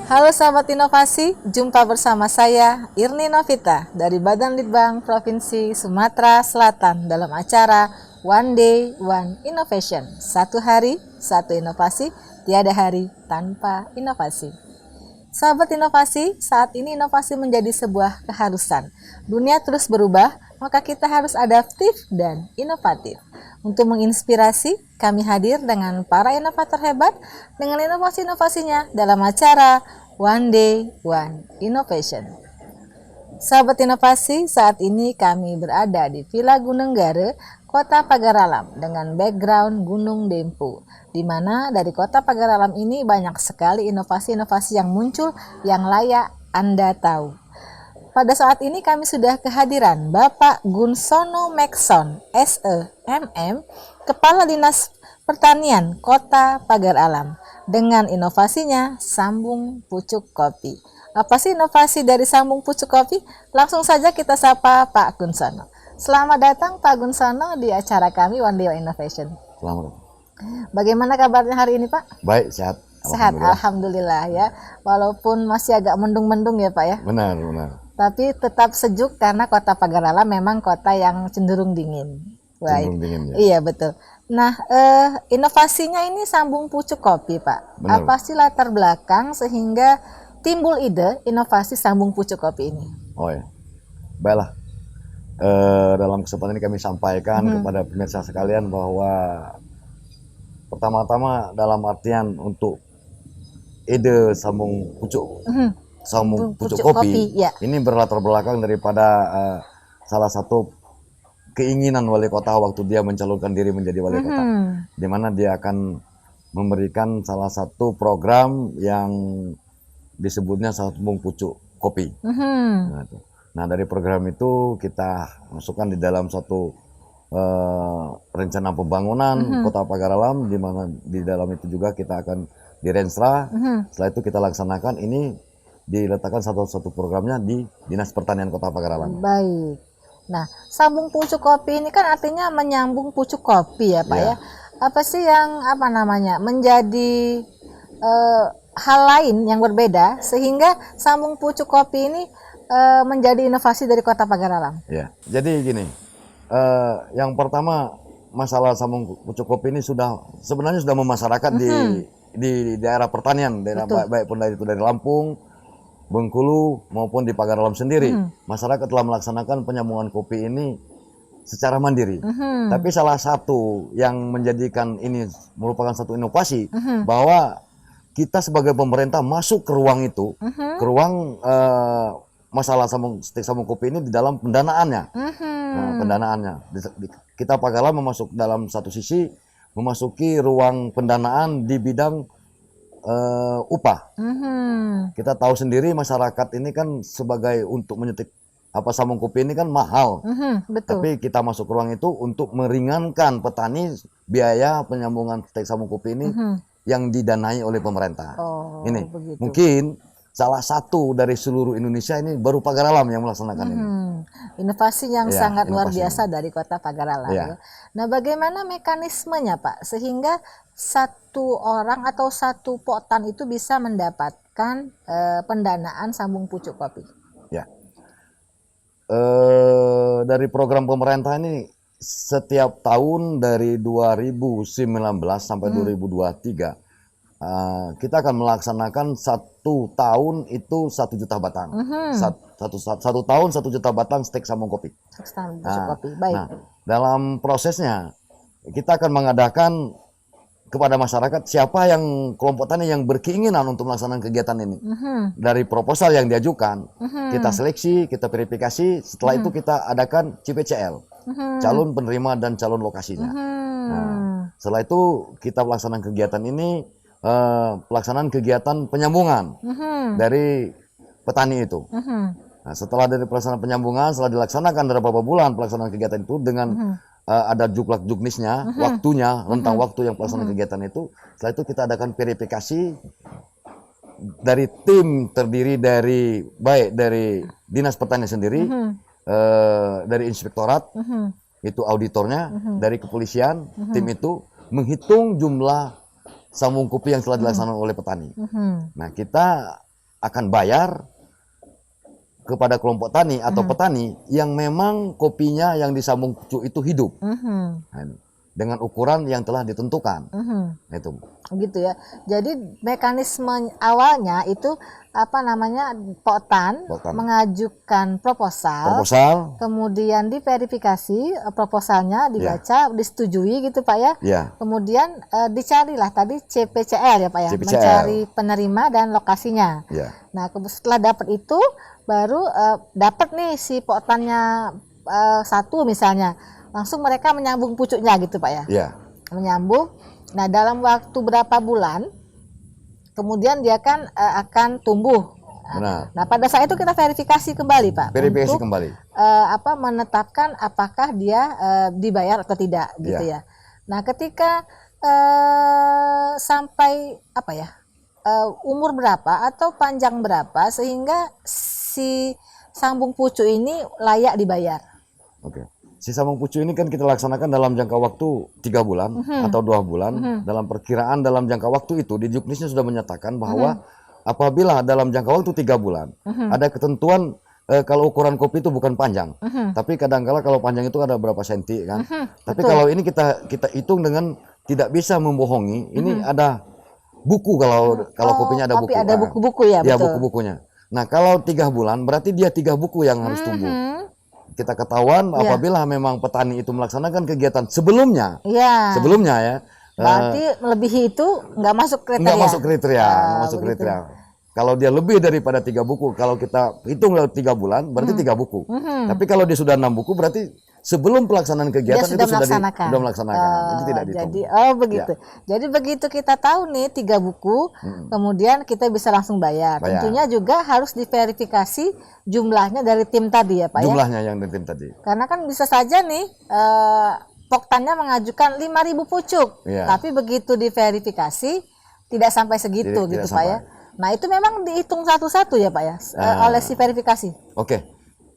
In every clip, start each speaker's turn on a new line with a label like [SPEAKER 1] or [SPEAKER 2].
[SPEAKER 1] Halo sahabat inovasi, jumpa bersama saya Irni Novita dari Badan Litbang Provinsi Sumatera Selatan dalam acara One Day One Innovation. Satu hari, satu inovasi, tiada hari tanpa inovasi. Sahabat inovasi, saat ini inovasi menjadi sebuah keharusan. Dunia terus berubah, maka kita harus adaptif dan inovatif. Untuk menginspirasi, kami hadir dengan para inovator hebat dengan inovasi-inovasinya dalam acara One Day One Innovation. Sahabat inovasi, saat ini kami berada di Villa Gunung Gare, Kota Pagaralam dengan background Gunung Dempu, di mana dari Kota Pagaralam ini banyak sekali inovasi-inovasi yang muncul yang layak Anda tahu. Pada saat ini kami sudah kehadiran Bapak Gunsono Mekson, SEMM, Kepala Dinas Pertanian Kota Pagaralam, dengan inovasinya Sambung Pucuk Kopi. Apa sih inovasi dari Sambung Pucuk Kopi? Langsung saja kita sapa Pak Gunsono. Selamat datang Pak Gunsono di acara kami One Day One Innovation.
[SPEAKER 2] Selamat.
[SPEAKER 1] Bagaimana kabarnya hari ini Pak?
[SPEAKER 2] Baik, sehat.
[SPEAKER 1] Sehat, Alhamdulillah ya. Walaupun masih agak mendung-mendung ya Pak ya.
[SPEAKER 2] Benar.
[SPEAKER 1] Tapi tetap sejuk karena Kota Pagaralam memang kota yang cenderung dingin.
[SPEAKER 2] Cenderung dingin ya.
[SPEAKER 1] Iya betul. Nah, inovasinya ini Sambung Pucuk Kopi Pak.
[SPEAKER 2] Benar.
[SPEAKER 1] Apa sih latar belakang sehingga timbul ide inovasi Sambung Pucuk Kopi ini?
[SPEAKER 2] Oh ya, baiklah. Dalam kesempatan ini kami sampaikan kepada pemirsa sekalian bahwa pertama-tama dalam artian untuk ide Sambung Pucuk Kopi
[SPEAKER 1] ya.
[SPEAKER 2] Ini berlatar belakang daripada salah satu keinginan wali kota waktu dia mencalonkan diri menjadi wali kota, di mana dia akan memberikan salah satu program yang disebutnya Sambung Pucuk Kopi. Nah, dari program itu kita masukkan di dalam satu rencana pembangunan Kota Pagaralam, di mana di dalam itu juga kita akan direnstra. Setelah itu kita laksanakan, ini diletakkan satu programnya di Dinas Pertanian Kota Pagaralam.
[SPEAKER 1] Baik. Nah, Sambung Pucuk Kopi ini kan artinya menyambung pucuk kopi ya Pak ya. Apa sih yang menjadi hal lain yang berbeda sehingga Sambung Pucuk Kopi ini menjadi inovasi dari Kota Pagaralam?
[SPEAKER 2] Ya, jadi gini, yang pertama masalah Sambung Pucuk Kopi ini sebenarnya sudah memasyarakat di daerah pertanian, baik pun dari Lampung, Bengkulu maupun di Pagaralam sendiri. Masyarakat telah melaksanakan penyambungan kopi ini secara mandiri. Tapi salah satu yang menjadikan ini merupakan satu inovasi, bahwa kita sebagai pemerintah masuk ke ruang itu, ke ruang masalah sambung kopi ini di dalam pendanaannya. Nah, pendanaannya. Kita Pagaralam masuk dalam satu sisi, memasuki ruang pendanaan di bidang upah. Kita tahu sendiri masyarakat ini kan sebagai untuk menyetik sambung kopi ini kan mahal.
[SPEAKER 1] Betul.
[SPEAKER 2] Tapi kita masuk ke ruang itu untuk meringankan petani biaya penyambungan stek sambung kopi ini yang didanai oleh pemerintah. Ini
[SPEAKER 1] begitu.
[SPEAKER 2] mungkin salah satu dari seluruh Indonesia, ini baru Pagaralam yang melaksanakan ini.
[SPEAKER 1] Inovasi yang sangat luar biasa dari Kota Pagaralam.
[SPEAKER 2] Ya.
[SPEAKER 1] Nah, bagaimana mekanismenya Pak sehingga satu orang atau satu potan itu bisa mendapatkan pendanaan Sambung Pucuk Kopi?
[SPEAKER 2] Ya, dari program pemerintah ini setiap tahun dari 2019 sampai 2023 kita akan melaksanakan satu tahun itu 1 juta batang. Satu tahun 1 juta batang stek sambung kopi.
[SPEAKER 1] Kopi. Baik.
[SPEAKER 2] Nah, dalam prosesnya kita akan mengadakan kepada masyarakat siapa yang kelompok tani yang berkeinginan untuk melaksanakan kegiatan ini. Dari proposal yang diajukan, kita seleksi, kita verifikasi, setelah itu kita adakan CPCL, calon penerima dan calon lokasinya. Nah, setelah itu kita melaksanakan kegiatan ini, pelaksanaan kegiatan penyambungan dari petani itu. Nah, setelah dari pelaksanaan penyambungan, setelah dilaksanakan beberapa bulan pelaksanaan kegiatan itu dengan ada juklak juknisnya, waktunya, rentang waktu yang pelaksanaan kegiatan itu. Setelah itu kita adakan verifikasi dari tim terdiri dari Dinas Pertanian sendiri, dari inspektorat, itu auditornya, dari kepolisian, tim itu menghitung jumlah sambung kopi yang telah dilaksanakan oleh petani. Nah, kita akan bayar kepada kelompok tani atau petani yang memang kopinya yang disambung pucuk itu hidup. Nah, ini. Dengan ukuran yang telah ditentukan. Itu.
[SPEAKER 1] Gitu ya. Jadi mekanisme awalnya itu apa namanya, Poktan mengajukan proposal, kemudian diverifikasi proposalnya, dibaca, disetujui gitu Pak ya. Kemudian dicarilah tadi CPCL ya Pak ya, mencari penerima dan lokasinya. Nah setelah dapat itu baru dapat nih si Poktannya satu misalnya, langsung mereka menyambung pucuknya gitu Pak ya. Menyambung. Nah dalam waktu berapa bulan kemudian dia kan akan tumbuh. Nah pada saat itu kita verifikasi kembali Pak, untuk menetapkan apakah dia dibayar atau tidak gitu ya. Nah ketika sampai umur berapa atau panjang berapa sehingga si sambung pucuk ini layak dibayar.
[SPEAKER 2] Si sambung pucuk ini kan kita laksanakan dalam jangka waktu 3 bulan atau 2 bulan. Dalam perkiraan dalam jangka waktu itu di juknisnya sudah menyatakan bahwa apabila dalam jangka waktu 3 bulan ada ketentuan kalau ukuran kopi itu bukan panjang, tapi kadang-kala kalau panjang itu ada berapa senti kan. Tapi kalau ini kita hitung dengan tidak bisa membohongi. Ini ada buku kalau kopinya ada buku.
[SPEAKER 1] Ada buku-buku ya,
[SPEAKER 2] ya
[SPEAKER 1] betul.
[SPEAKER 2] buku-bukunya. Nah kalau 3 bulan berarti dia 3 buku yang harus tumbuh. Kita ketahuan apabila memang petani itu melaksanakan kegiatan sebelumnya ya.
[SPEAKER 1] Berarti melebihi itu nggak masuk kriteria.
[SPEAKER 2] Nggak masuk kriteria. Kalau dia lebih daripada 3 buku, kalau kita hitung 3 bulan, berarti 3 buku. Tapi kalau dia sudah 6 buku, berarti sebelum pelaksanaan kegiatan
[SPEAKER 1] dia sudah
[SPEAKER 2] itu
[SPEAKER 1] melaksanakan.
[SPEAKER 2] sudah melaksanakan. Itu tidak dihitung.
[SPEAKER 1] Jadi, begitu. Jadi begitu kita tahu nih 3 buku, kemudian kita bisa langsung bayar. Tentunya juga harus diverifikasi jumlahnya dari tim tadi ya Pak
[SPEAKER 2] Jumlahnya yang dari tim tadi.
[SPEAKER 1] Karena kan bisa saja nih Poktannya mengajukan 5.000 pucuk, tapi begitu diverifikasi tidak sampai segitu gitu Pak ya. Nah itu memang dihitung satu-satu ya Pak ya, oleh si verifikasi.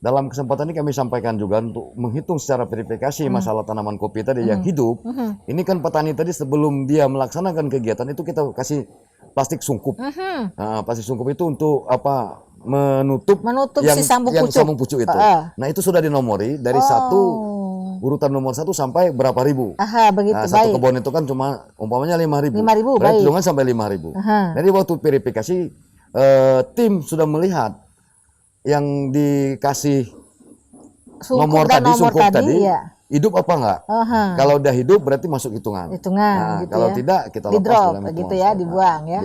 [SPEAKER 2] Dalam kesempatan ini kami sampaikan juga untuk menghitung secara verifikasi masalah tanaman kopi tadi yang hidup. Ini kan petani tadi sebelum dia melaksanakan kegiatan itu kita kasih plastik sungkup. Plastik sungkup itu untuk menutup
[SPEAKER 1] si sambung
[SPEAKER 2] pucuk itu. Nah itu sudah dinomori dari urutan nomor 1 sampai berapa ribu.
[SPEAKER 1] Begitu,
[SPEAKER 2] satu kebun itu kan cuma umpamanya 5.000.
[SPEAKER 1] 5.000
[SPEAKER 2] berarti hitungan sampai 5.000. Jadi waktu verifikasi tim sudah melihat yang dikasih
[SPEAKER 1] nomor tadi
[SPEAKER 2] hidup apa enggak? Kalau udah hidup berarti masuk hitungan.
[SPEAKER 1] Gitu
[SPEAKER 2] kalau
[SPEAKER 1] ya.
[SPEAKER 2] tidak kita
[SPEAKER 1] di drop
[SPEAKER 2] lepas
[SPEAKER 1] gitu ya, dibuang ya.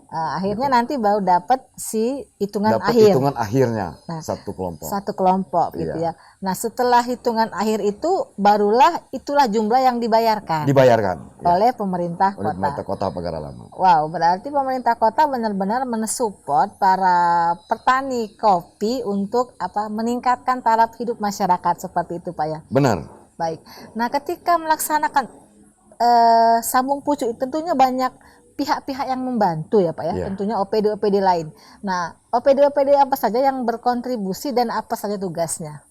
[SPEAKER 1] Akhirnya nanti baru dapat si hitungan akhir.
[SPEAKER 2] Hitungan akhirnya satu kelompok.
[SPEAKER 1] Satu kelompok gitu ya. Nah setelah hitungan akhir itu barulah itulah jumlah yang dibayarkan. Oleh pemerintah kota.
[SPEAKER 2] Pemerintah Kota Pagar Alaman.
[SPEAKER 1] Wow, berarti pemerintah kota benar-benar mensupport para petani kopi untuk meningkatkan taraf hidup masyarakat seperti itu Pak ya.
[SPEAKER 2] Benar.
[SPEAKER 1] Baik. Nah ketika melaksanakan sambung pucuk tentunya banyak pihak-pihak yang membantu ya Pak ya. Tentunya OPD-OPD lain. Nah OPD-OPD apa saja yang berkontribusi dan apa saja tugasnya?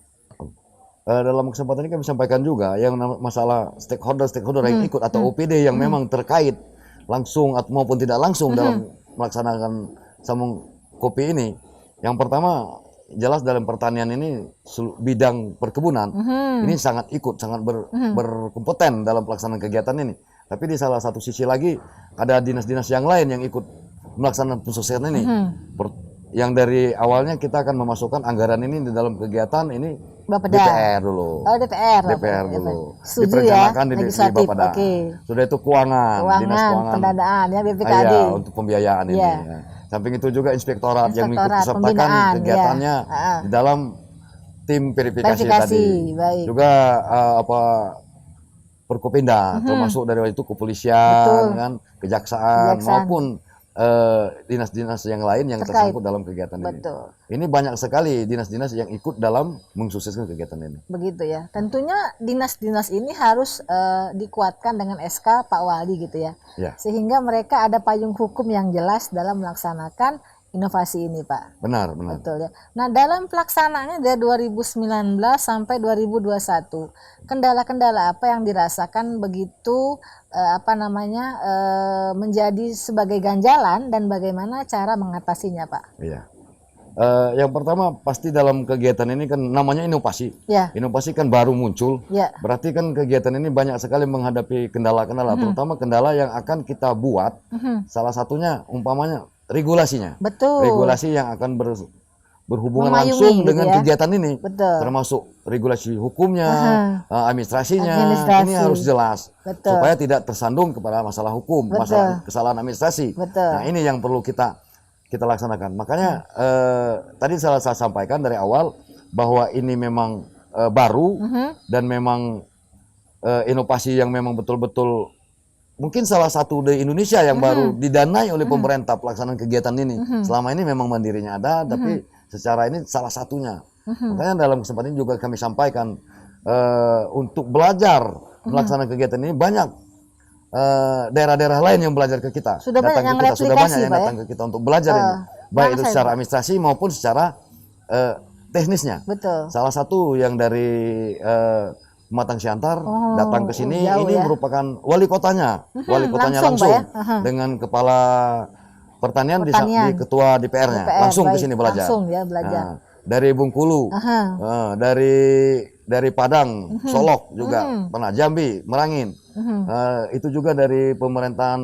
[SPEAKER 2] Dalam kesempatan ini kami sampaikan juga yang masalah stakeholder yang ikut atau OPD yang memang terkait langsung maupun tidak langsung dalam melaksanakan sambung kopi ini. Yang pertama jelas dalam pertanian ini bidang perkebunan ini sangat berkompeten dalam pelaksanaan kegiatan ini. Tapi di salah satu sisi lagi ada dinas-dinas yang lain yang ikut melaksanakan pensukseskan ini. Yang dari awalnya kita akan memasukkan anggaran ini di dalam kegiatan ini DPR dulu. DPR dulu. Direncanakan di Bapeda. Sudah itu keuangan, dinas keuangan,
[SPEAKER 1] pendanaan ya BPKD.
[SPEAKER 2] Untuk pembiayaan ini. Samping itu juga inspektorat yang mengikut sertakan kegiatannya di dalam tim verifikasi tadi. Juga Perkopinda termasuk dari itu kepolisian, kan, kejaksaan maupun dinas-dinas yang lain yang tersangkut dalam kegiatan ini. Ini banyak sekali dinas-dinas yang ikut dalam mensukseskan kegiatan ini.
[SPEAKER 1] Begitu ya. Tentunya dinas-dinas ini harus dikuatkan dengan SK Pak Wali gitu ya. Sehingga mereka ada payung hukum yang jelas dalam melaksanakan inovasi ini, Pak.
[SPEAKER 2] Benar, benar.
[SPEAKER 1] Betul ya. Nah, dalam pelaksanaannya dari 2019 sampai 2021, kendala-kendala apa yang dirasakan begitu menjadi sebagai ganjalan dan bagaimana cara mengatasinya, Pak?
[SPEAKER 2] Iya. Yang pertama pasti dalam kegiatan ini kan namanya inovasi.
[SPEAKER 1] Ya.
[SPEAKER 2] Inovasi kan baru muncul.
[SPEAKER 1] Ya.
[SPEAKER 2] Berarti kan kegiatan ini banyak sekali menghadapi kendala-kendala, terutama kendala yang akan kita buat. Salah satunya umpamanya regulasinya.
[SPEAKER 1] Betul.
[SPEAKER 2] Regulasi yang akan berhubungan
[SPEAKER 1] Memayungi
[SPEAKER 2] langsung
[SPEAKER 1] gitu
[SPEAKER 2] dengan
[SPEAKER 1] ya.
[SPEAKER 2] kegiatan ini.
[SPEAKER 1] Betul.
[SPEAKER 2] Termasuk regulasi hukumnya, administrasinya.
[SPEAKER 1] Administrasi.
[SPEAKER 2] Ini harus jelas.
[SPEAKER 1] Betul.
[SPEAKER 2] Supaya tidak tersandung kepada masalah hukum,
[SPEAKER 1] Betul.
[SPEAKER 2] masalah kesalahan administrasi.
[SPEAKER 1] Betul.
[SPEAKER 2] Nah, ini yang perlu kita laksanakan. Makanya tadi saya sampaikan dari awal bahwa ini memang baru dan memang inovasi yang memang betul-betul mungkin salah satu di Indonesia yang baru didanai oleh pemerintah pelaksanaan kegiatan ini. Selama ini memang mandirinya ada, tapi secara ini salah satunya. Makanya dalam kesempatan ini juga kami sampaikan untuk belajar melaksanakan kegiatan ini banyak daerah-daerah lain yang belajar ke kita.
[SPEAKER 1] Sudah banyak yang replikasi,
[SPEAKER 2] sudah banyak yang
[SPEAKER 1] Pak,
[SPEAKER 2] datang ke kita untuk belajar ini, baik itu secara
[SPEAKER 1] Pak?
[SPEAKER 2] administrasi maupun secara teknisnya.
[SPEAKER 1] Betul.
[SPEAKER 2] Salah satu yang dari Pematang Siantar datang ke sini,
[SPEAKER 1] jauh
[SPEAKER 2] ini
[SPEAKER 1] ya.
[SPEAKER 2] merupakan wali kotanya
[SPEAKER 1] Langsung,
[SPEAKER 2] langsung
[SPEAKER 1] Pak, ya?
[SPEAKER 2] dengan kepala pertanian, di ketua DPR-nya
[SPEAKER 1] DPR,
[SPEAKER 2] langsung ke
[SPEAKER 1] baik.
[SPEAKER 2] sini belajar.
[SPEAKER 1] Langsung ya belajar.
[SPEAKER 2] Nah, dari Bengkulu, dari Padang, Solok juga pernah, Jambi, Merangin. Itu juga dari pemerintahan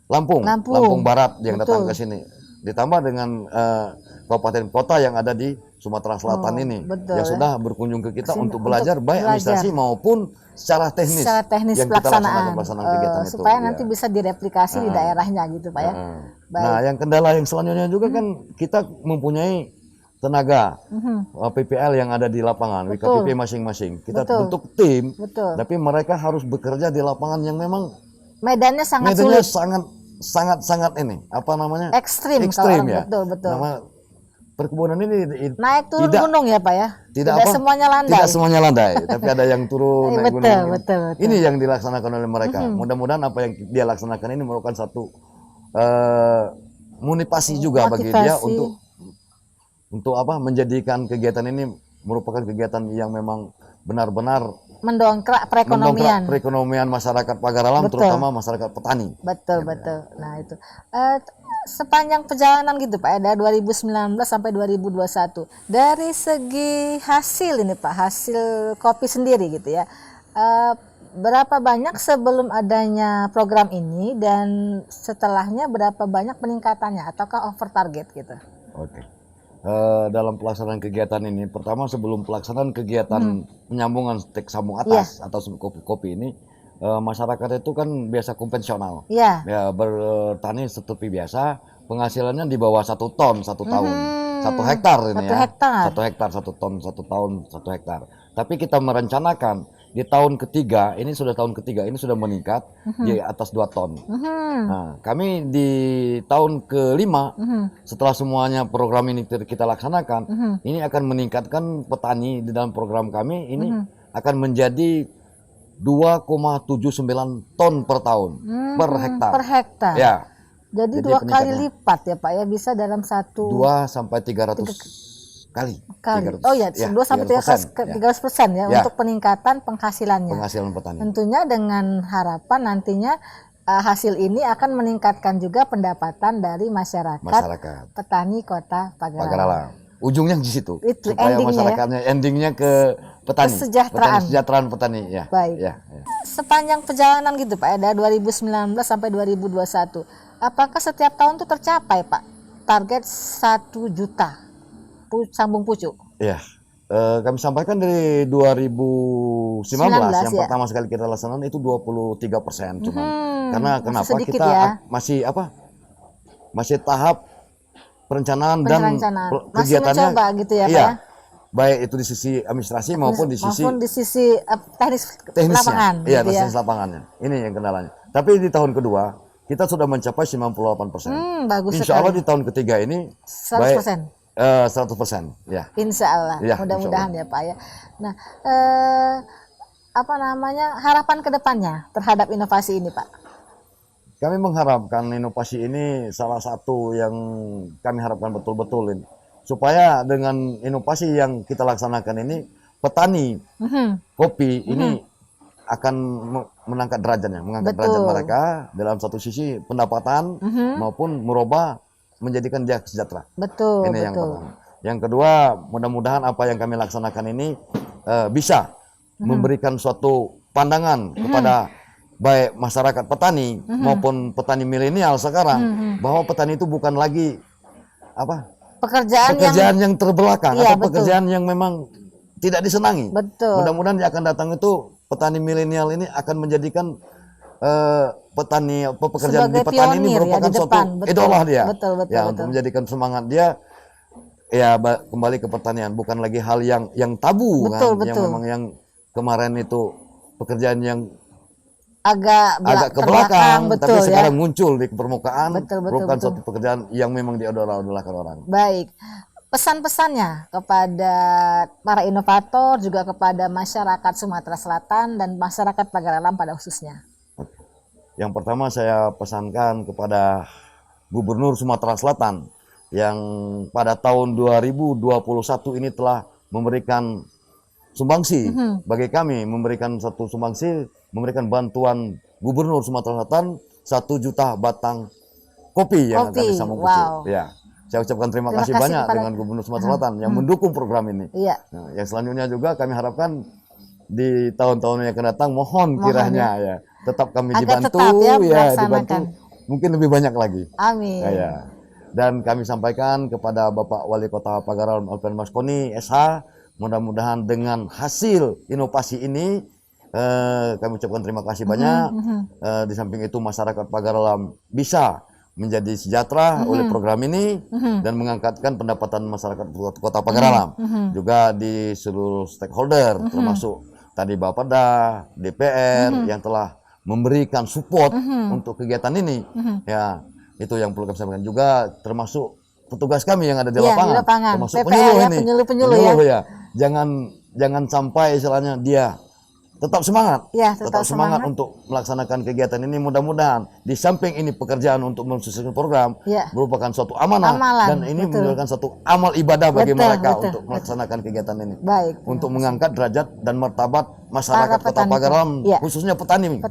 [SPEAKER 2] Lampung Barat yang datang ke sini. Ditambah dengan kabupaten kota yang ada di Sumatera Selatan ini yang sudah berkunjung ke kita untuk belajar baik administrasi maupun secara teknis yang
[SPEAKER 1] pelaksanaan
[SPEAKER 2] kegiatan itu.
[SPEAKER 1] Supaya nanti bisa direplikasi di daerahnya gitu, Pak ya.
[SPEAKER 2] Nah, yang kendala yang selanjutnya juga kan kita mempunyai tenaga PPL yang ada di lapangan, WKPP masing-masing. Kita bentuk tim, tapi mereka harus bekerja di lapangan yang memang
[SPEAKER 1] medannya sangat
[SPEAKER 2] sangat ini
[SPEAKER 1] ekstrim
[SPEAKER 2] ya.
[SPEAKER 1] Betul.
[SPEAKER 2] Nama perkebunan ini
[SPEAKER 1] naik turun gunung ya, Pak ya. Tidak semuanya landai.
[SPEAKER 2] Tidak semuanya landai, tapi ada yang turun naik gunung.
[SPEAKER 1] Betul.
[SPEAKER 2] Ini yang dilaksanakan oleh mereka. Mudah-mudahan apa yang dia laksanakan ini merupakan satu motivasi juga bagi dia untuk menjadikan kegiatan ini merupakan kegiatan yang memang benar-benar
[SPEAKER 1] mendongkrak perekonomian
[SPEAKER 2] masyarakat Pagaralam, terutama masyarakat petani.
[SPEAKER 1] Betul. Nah, itu sepanjang perjalanan gitu, Pak, dari 2019 sampai 2021, dari segi hasil ini, Pak, hasil kopi sendiri gitu ya, berapa banyak sebelum adanya program ini dan setelahnya berapa banyak peningkatannya, ataukah over target gitu?
[SPEAKER 2] Oke. Dalam pelaksanaan kegiatan ini, pertama sebelum pelaksanaan kegiatan penyambungan stek sambung atas atau kopi ini, masyarakat itu kan biasa konvensional, ya bertani seperti biasa, penghasilannya di bawah 1 ton 1 tahun, 1 hektar ini 1 hektar 1 ton 1 tahun 1 hektar. Tapi kita merencanakan di tahun ketiga, ini sudah tahun ketiga, ini sudah meningkat di atas 2 ton. Nah, kami di tahun kelima, setelah semuanya program ini kita laksanakan, ini akan meningkatkan petani di dalam program kami, ini akan menjadi 2,79 ton per tahun, per hektar.
[SPEAKER 1] Per hektar.
[SPEAKER 2] Ya.
[SPEAKER 1] Jadi 2 kali lipat ya, Pak ya, bisa dalam
[SPEAKER 2] 2 sampai 300 kali. 300,
[SPEAKER 1] oh ya, 2 sampai 300% ya, untuk peningkatan penghasilannya.
[SPEAKER 2] Penghasilan petani.
[SPEAKER 1] Tentunya dengan harapan nantinya hasil ini akan meningkatkan juga pendapatan dari masyarakat petani Kota Pagaralam.
[SPEAKER 2] Ujungnya di situ.
[SPEAKER 1] Itu
[SPEAKER 2] supaya
[SPEAKER 1] masyarakatnya
[SPEAKER 2] endingnya ke petani.
[SPEAKER 1] Kesejahteraan
[SPEAKER 2] petani ya.
[SPEAKER 1] Baik.
[SPEAKER 2] Ya.
[SPEAKER 1] Sepanjang perjalanan gitu, Pak, dari 2019 sampai 2021, apakah setiap tahun itu tercapai, Pak, target 1 juta sambung pucuk?
[SPEAKER 2] Iya. Kami sampaikan dari 2019 yang pertama sekali kita laksanakan itu 23% cuman. Karena kenapa kita masih tahap perencanaan dan kegiatannya
[SPEAKER 1] mencoba gitu ya, Pak ya.
[SPEAKER 2] Baik itu di sisi administrasi maupun di sisi
[SPEAKER 1] teknisnya, lapangan.
[SPEAKER 2] Iya,
[SPEAKER 1] gitu
[SPEAKER 2] teknis lapangannya. Ini yang kendalanya. Tapi di tahun kedua kita sudah mencapai 98%.
[SPEAKER 1] Bagus
[SPEAKER 2] Insya Allah di tahun ketiga ini
[SPEAKER 1] 100%.
[SPEAKER 2] 100%, ya.
[SPEAKER 1] Insya Allah, ya, mudah-mudahan ya, Pak ya. Nah, harapan kedepannya terhadap inovasi ini, Pak?
[SPEAKER 2] Kami mengharapkan inovasi ini salah satu yang kami harapkan betul-betul ini. Supaya dengan inovasi yang kita laksanakan ini, petani kopi ini akan mengangkat derajatnya, mengangkat derajat mereka dalam satu sisi pendapatan maupun merubah menjadikan dia sejahtera.
[SPEAKER 1] Betul,
[SPEAKER 2] Ini yang pertama. Yang kedua, mudah-mudahan apa yang kami laksanakan ini bisa memberikan suatu pandangan kepada baik masyarakat petani maupun petani milenial sekarang bahwa petani itu bukan lagi pekerjaan yang terbelakang atau pekerjaan yang memang tidak disenangi.
[SPEAKER 1] Betul.
[SPEAKER 2] Mudah-mudahan yang akan datang itu petani milenial ini akan menjadikan pekerjaan
[SPEAKER 1] sebagai
[SPEAKER 2] di petani ini merupakan
[SPEAKER 1] ya,
[SPEAKER 2] suatu idola dia.
[SPEAKER 1] Betul.
[SPEAKER 2] Untuk menjadikan semangat dia ya kembali ke pertanian, bukan lagi hal yang tabu kan, yang memang yang kemarin itu pekerjaan yang agak ke belakang, tapi sekarang muncul di permukaan, merupakan suatu pekerjaan yang memang diidola-idolakan orang.
[SPEAKER 1] Baik, pesan-pesannya kepada para inovator, juga kepada masyarakat Sumatera Selatan dan masyarakat Pagar Alam pada khususnya.
[SPEAKER 2] Yang pertama saya pesankan kepada Gubernur Sumatera Selatan yang pada tahun 2021 ini telah memberikan sumbangsi bagi kami, memberikan satu sumbangsi, memberikan bantuan Gubernur Sumatera Selatan 1 juta batang kopi yang akan disambung kecil. Ya, saya ucapkan terima kasih banyak dengan Gubernur Sumatera Selatan yang mendukung program ini. Nah, yang selanjutnya juga kami harapkan di tahun-tahun yang akan datang, mohon kiranya ya tetap kami dibantu, dibantu mungkin lebih banyak lagi.
[SPEAKER 1] Amin.
[SPEAKER 2] Ya. Dan kami sampaikan kepada Bapak Wali Kota Pagar Alam Alpen Maskoni SH, mudah-mudahan dengan hasil inovasi ini kami ucapkan terima kasih banyak. Di samping itu masyarakat Pagar Alam bisa menjadi sejahtera oleh program ini dan mengangkatkan pendapatan masyarakat Kota Pagar Alam. Juga di seluruh stakeholder termasuk tadi Bapeda, DPR yang telah memberikan support untuk kegiatan ini. Ya, itu yang perlu kami sampaikan juga, termasuk petugas kami yang ada di lapangan, termasuk penyuluh ya. Jangan sampai istilahnya dia tetap semangat, tetap semangat untuk melaksanakan kegiatan ini. Mudah-mudahan di samping ini pekerjaan untuk mensukseskan program merupakan suatu amalan dan ini merupakan suatu amal ibadah bagi mereka untuk melaksanakan kegiatan ini.
[SPEAKER 1] Baik.
[SPEAKER 2] Untuk mengangkat derajat dan martabat masyarakat Kota Pagar Alam, khususnya petani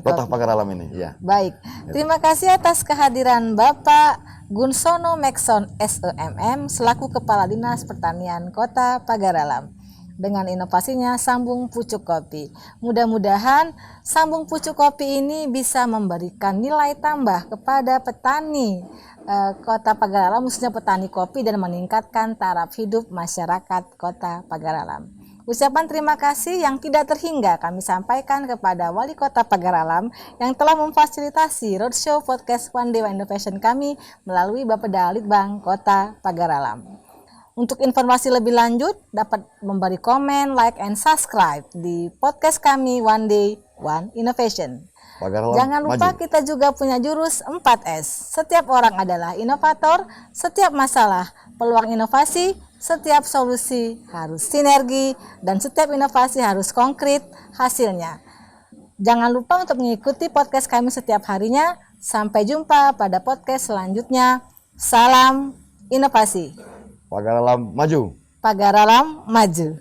[SPEAKER 2] Kota Pagar Alam ini. Ya.
[SPEAKER 1] Baik. Terima kasih atas kehadiran Bapak Gunsono Mekson SEMM selaku Kepala Dinas Pertanian Kota Pagar Alam. Dengan inovasinya Sambung Pucuk Kopi. Mudah-mudahan Sambung Pucuk Kopi ini bisa memberikan nilai tambah kepada petani Kota Pagar Alam, khususnya petani kopi, dan meningkatkan taraf hidup masyarakat Kota Pagar Alam. Ucapan terima kasih yang tidak terhingga kami sampaikan kepada Wali Kota Pagar Alam yang telah memfasilitasi roadshow podcast One Day One Innovation kami melalui Bapeda Litbang Kota Pagar Alam. Untuk informasi lebih lanjut, dapat memberi komen, like, and subscribe di podcast kami One Day, One Innovation. Jangan lupa kita juga punya jurus 4S. Setiap orang adalah inovator, setiap masalah peluang inovasi, setiap solusi harus sinergi, dan setiap inovasi harus konkret hasilnya. Jangan lupa untuk mengikuti podcast kami setiap harinya. Sampai jumpa pada podcast selanjutnya. Salam inovasi.
[SPEAKER 2] Pagar Alam maju.
[SPEAKER 1] Pagar Alam maju.